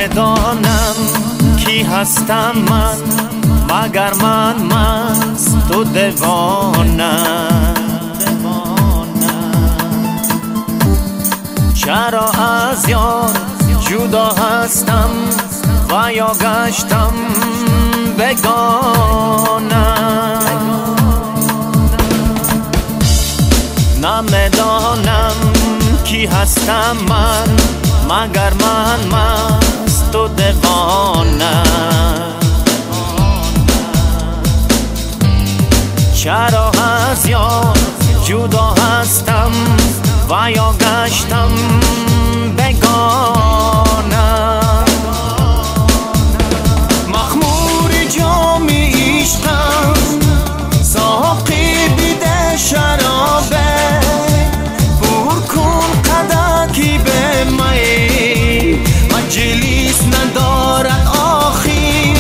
نمیدانم کی هستم من مگر من مست و دیوانه. چرا از یار جدا هستم و یا گشتم بگانه. نمیدانم کی هستم من مگر من مست و دیوانه. چرا از یار جدا هستم و یا گشتم بگانه. مخمور جام عشقم ساقی بده شرابه پر کن قدکی به می مجلس ندارد آخی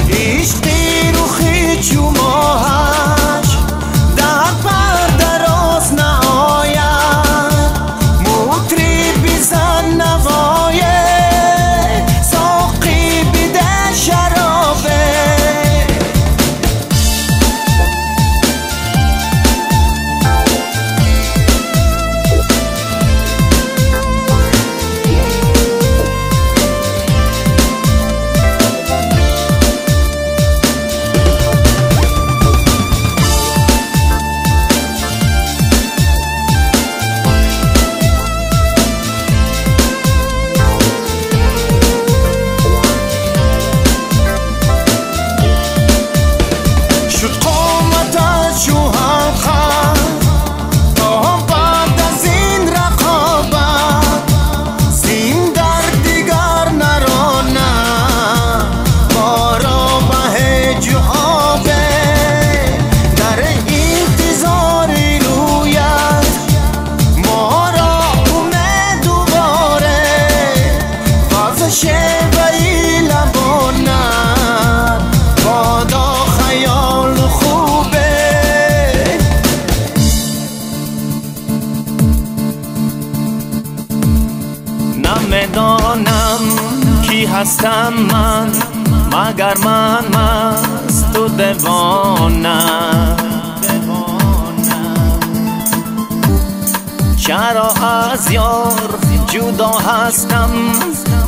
عشقی روخی چوماهش در پرده راست نآید موتری بزن نوایه ساقی بده شرابه. نمیدانم کی هستم من مگر من مست و دیوانه. چرا از یار جدا هستم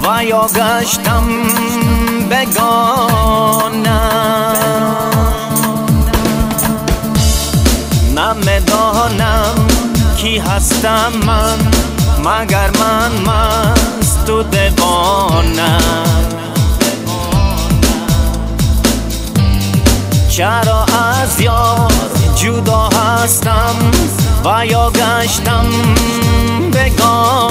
و یا گشتم بگانه. نمیدانم کی هستم من مگر من مست و دیوانه. چرا از یار جدا هستم و یا گشتم بگانه.